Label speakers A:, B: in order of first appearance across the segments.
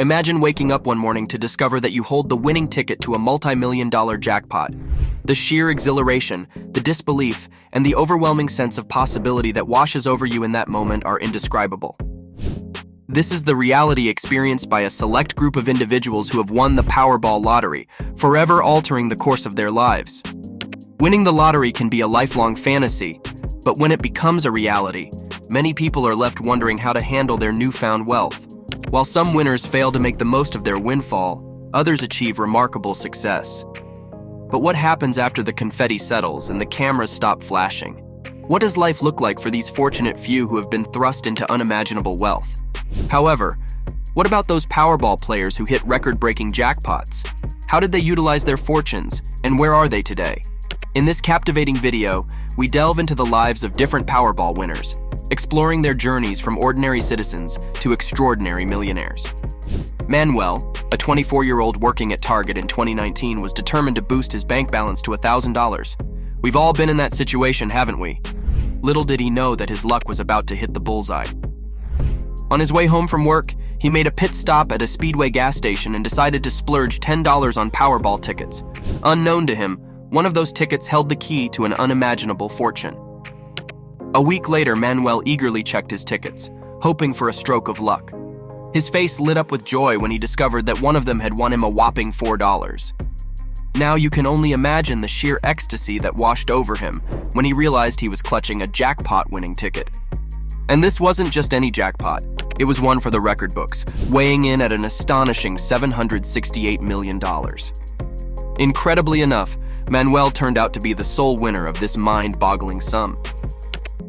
A: Imagine waking up one morning to discover that you hold the winning ticket to a multi-million-dollar jackpot. The sheer exhilaration, the disbelief, and the overwhelming sense of possibility that washes over you in that moment are indescribable. This is the reality experienced by a select group of individuals who have won the Powerball lottery, forever altering the course of their lives. Winning the lottery can be a lifelong fantasy, but when it becomes a reality, many people are left wondering how to handle their newfound wealth. While some winners fail to make the most of their windfall, others achieve remarkable success. But what happens after the confetti settles and the cameras stop flashing? What does life look like for these fortunate few who have been thrust into unimaginable wealth? However, what about those Powerball players who hit record-breaking jackpots? How did they utilize their fortunes, and where are they today? In this captivating video, we delve into the lives of different Powerball winners, exploring their journeys from ordinary citizens to extraordinary millionaires. Manuel, a 24-year-old working at Target in 2019, was determined to boost his bank balance to $1,000. We've all been in that situation, haven't we? Little did he know that his luck was about to hit the bullseye. On his way home from work, he made a pit stop at a Speedway gas station and decided to splurge $10 on Powerball tickets. Unknown to him, one of those tickets held the key to an unimaginable fortune. A week later, Manuel eagerly checked his tickets, hoping for a stroke of luck. His face lit up with joy when he discovered that one of them had won him a whopping $4. Now you can only imagine the sheer ecstasy that washed over him when he realized he was clutching a jackpot-winning ticket. And this wasn't just any jackpot. It was one for the record books, weighing in at an astonishing $768 million. Incredibly enough, Manuel turned out to be the sole winner of this mind-boggling sum.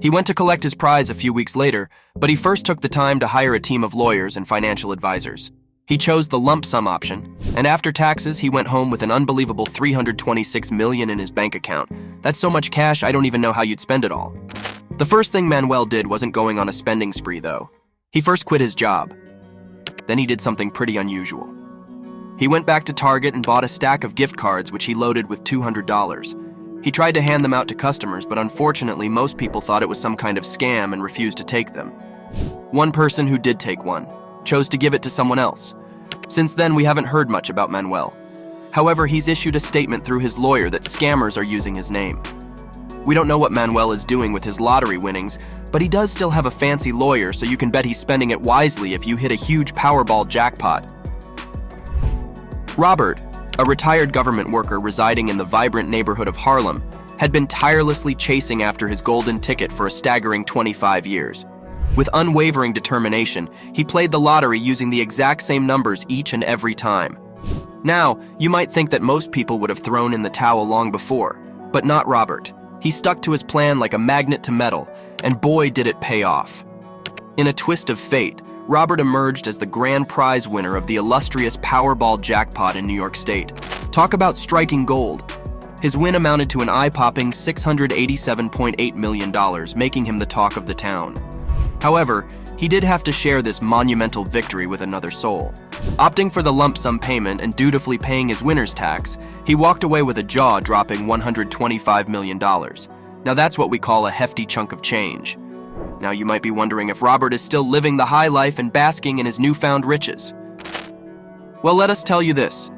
A: He went to collect his prize a few weeks later, but he first took the time to hire a team of lawyers and financial advisors. He chose the lump sum option, and after taxes, he went home with an unbelievable $326 million in his bank account. That's so much cash, I don't even know how you'd spend it all. The first thing Manuel did wasn't going on a spending spree, though. He first quit his job. Then he did something pretty unusual. He went back to Target and bought a stack of gift cards, which he loaded with $200. He tried to hand them out to customers, but unfortunately, most people thought it was some kind of scam and refused to take them. One person who did take one chose to give it to someone else. Since then, we haven't heard much about Manuel. However, he's issued a statement through his lawyer that scammers are using his name. We don't know what Manuel is doing with his lottery winnings, but he does still have a fancy lawyer, so you can bet he's spending it wisely if you hit a huge Powerball jackpot. Robert, a retired government worker residing in the vibrant neighborhood of Harlem, had been tirelessly chasing after his golden ticket for a staggering 25 years. With unwavering determination, he played the lottery using the exact same numbers each and every time. Now, you might think that most people would have thrown in the towel long before, but not Robert. He stuck to his plan like a magnet to metal, and boy did it pay off. In a twist of fate, Robert emerged as the grand prize winner of the illustrious Powerball jackpot in New York State. Talk about striking gold. His win amounted to an eye-popping $687.8 million, making him the talk of the town. However, he did have to share this monumental victory with another soul. Opting for the lump sum payment and dutifully paying his winner's tax, he walked away with a jaw-dropping $125 million. Now that's what we call a hefty chunk of change. Now you might be wondering if Robert is still living the high life and basking in his newfound riches. Well, let us tell you this.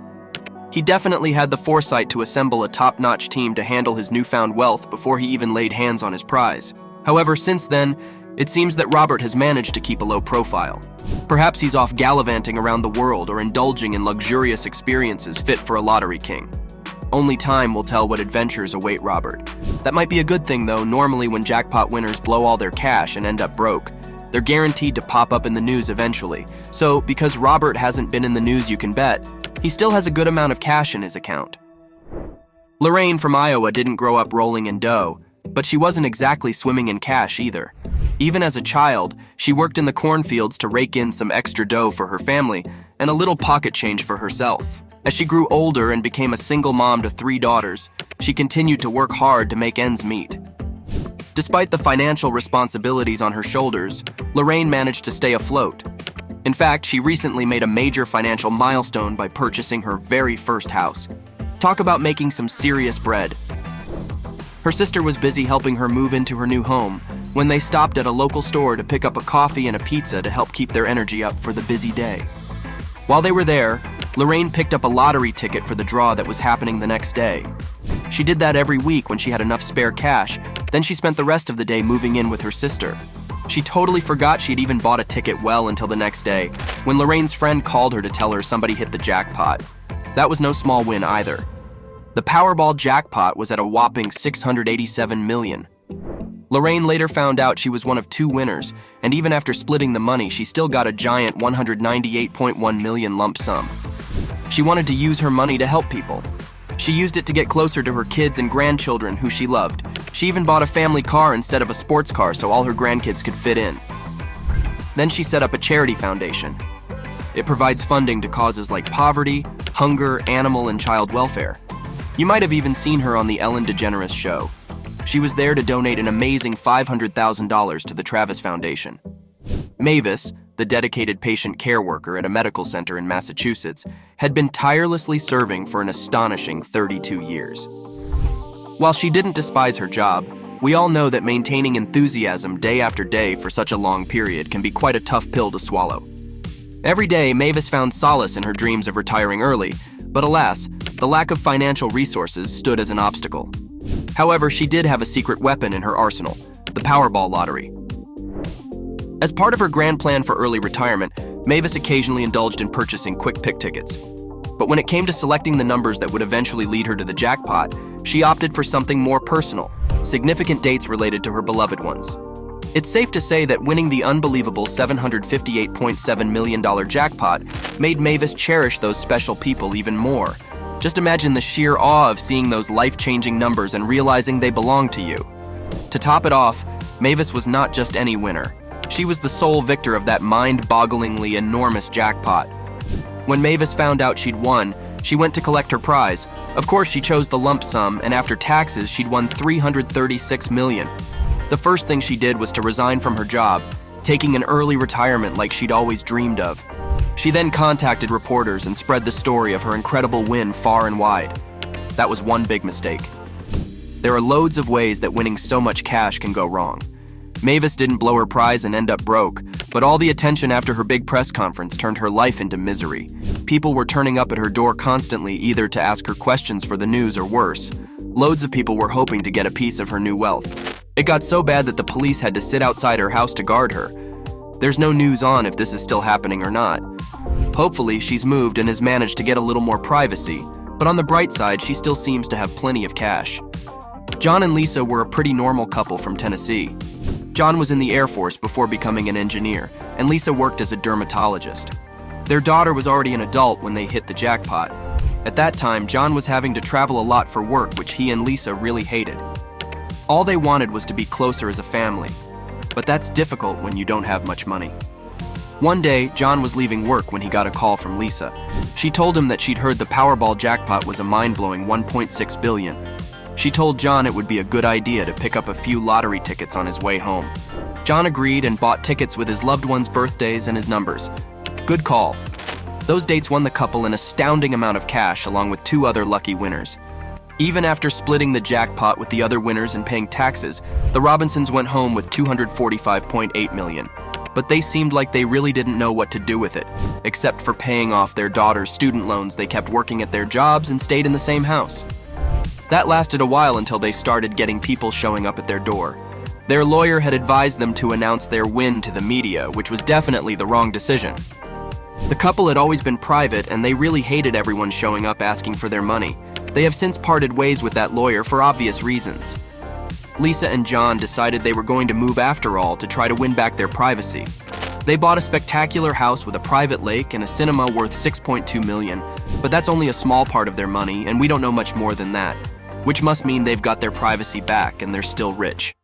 A: He definitely had the foresight to assemble a top-notch team to handle his newfound wealth before he even laid hands on his prize. However, since then, it seems that Robert has managed to keep a low profile. Perhaps he's off gallivanting around the world or indulging in luxurious experiences fit for a lottery king. Only time will tell what adventures await Robert. That might be a good thing, though. Normally when jackpot winners blow all their cash and end up broke, they're guaranteed to pop up in the news eventually. So, because Robert hasn't been in the news, you can bet, he still has a good amount of cash in his account. Lorraine from Iowa didn't grow up rolling in dough, but she wasn't exactly swimming in cash either. Even as a child, she worked in the cornfields to rake in some extra dough for her family and a little pocket change for herself. As she grew older and became a single mom to 3 daughters, she continued to work hard to make ends meet. Despite the financial responsibilities on her shoulders, Lorraine managed to stay afloat. In fact, she recently made a major financial milestone by purchasing her very first house. Talk about making some serious bread. Her sister was busy helping her move into her new home when they stopped at a local store to pick up a coffee and a pizza to help keep their energy up for the busy day. While they were there, Lorraine picked up a lottery ticket for the draw that was happening the next day. She did that every week when she had enough spare cash, then she spent the rest of the day moving in with her sister. She totally forgot she'd even bought a ticket well until the next day, when Lorraine's friend called her to tell her somebody hit the jackpot. That was no small win either. The Powerball jackpot was at a whopping $687 million. Lorraine later found out she was one of 2 winners, and even after splitting the money, she still got a giant $198.1 million lump sum. She wanted to use her money to help people. She used it to get closer to her kids and grandchildren who she loved. She even bought a family car instead of a sports car so all her grandkids could fit in. Then she set up a charity foundation. It provides funding to causes like poverty, hunger, animal, and child welfare. You might have even seen her on the Ellen DeGeneres show. She was there to donate an amazing $500,000 to the Travis Foundation. Mavis, the dedicated patient care worker at a medical center in Massachusetts, had been tirelessly serving for an astonishing 32 years. While she didn't despise her job, we all know that maintaining enthusiasm day after day for such a long period can be quite a tough pill to swallow. Every day, Mavis found solace in her dreams of retiring early, but alas, the lack of financial resources stood as an obstacle. However, she did have a secret weapon in her arsenal, the Powerball lottery. As part of her grand plan for early retirement, Mavis occasionally indulged in purchasing quick pick tickets. But when it came to selecting the numbers that would eventually lead her to the jackpot, she opted for something more personal, significant dates related to her beloved ones. It's safe to say that winning the unbelievable $758.7 million jackpot made Mavis cherish those special people even more. Just imagine the sheer awe of seeing those life-changing numbers and realizing they belong to you. To top it off, Mavis was not just any winner. She was the sole victor of that mind-bogglingly enormous jackpot. When Mavis found out she'd won, she went to collect her prize. Of course, she chose the lump sum, and after taxes, she'd won $336 million. The first thing she did was to resign from her job, taking an early retirement like she'd always dreamed of. She then contacted reporters and spread the story of her incredible win far and wide. That was one big mistake. There are loads of ways that winning so much cash can go wrong. Mavis didn't blow her prize and end up broke, but all the attention after her big press conference turned her life into misery. People were turning up at her door constantly, either to ask her questions for the news or worse. Loads of people were hoping to get a piece of her new wealth. It got so bad that the police had to sit outside her house to guard her. There's no news on if this is still happening or not. Hopefully, she's moved and has managed to get a little more privacy, but on the bright side, she still seems to have plenty of cash. John and Lisa were a pretty normal couple from Tennessee. John was in the Air Force before becoming an engineer, and Lisa worked as a dermatologist. Their daughter was already an adult when they hit the jackpot. At that time, John was having to travel a lot for work, which he and Lisa really hated. All they wanted was to be closer as a family, but that's difficult when you don't have much money. One day, John was leaving work when he got a call from Lisa. She told him that she'd heard the Powerball jackpot was a mind-blowing $1.6 billion. She told John it would be a good idea to pick up a few lottery tickets on his way home. John agreed and bought tickets with his loved ones' birthdays and his numbers. Good call. Those dates won the couple an astounding amount of cash along with 2 other lucky winners. Even after splitting the jackpot with the other winners and paying taxes, the Robinsons went home with $245.8 million. But they seemed like they really didn't know what to do with it, except for paying off their daughter's student loans. They kept working at their jobs and stayed in the same house. That lasted a while until they started getting people showing up at their door. Their lawyer had advised them to announce their win to the media, which was definitely the wrong decision. The couple had always been private, and they really hated everyone showing up asking for their money. They have since parted ways with that lawyer for obvious reasons. Lisa and John decided they were going to move after all to try to win back their privacy. They bought a spectacular house with a private lake and a cinema worth $6.2 million, but that's only a small part of their money, and we don't know much more than that, which must mean they've got their privacy back and they're still rich.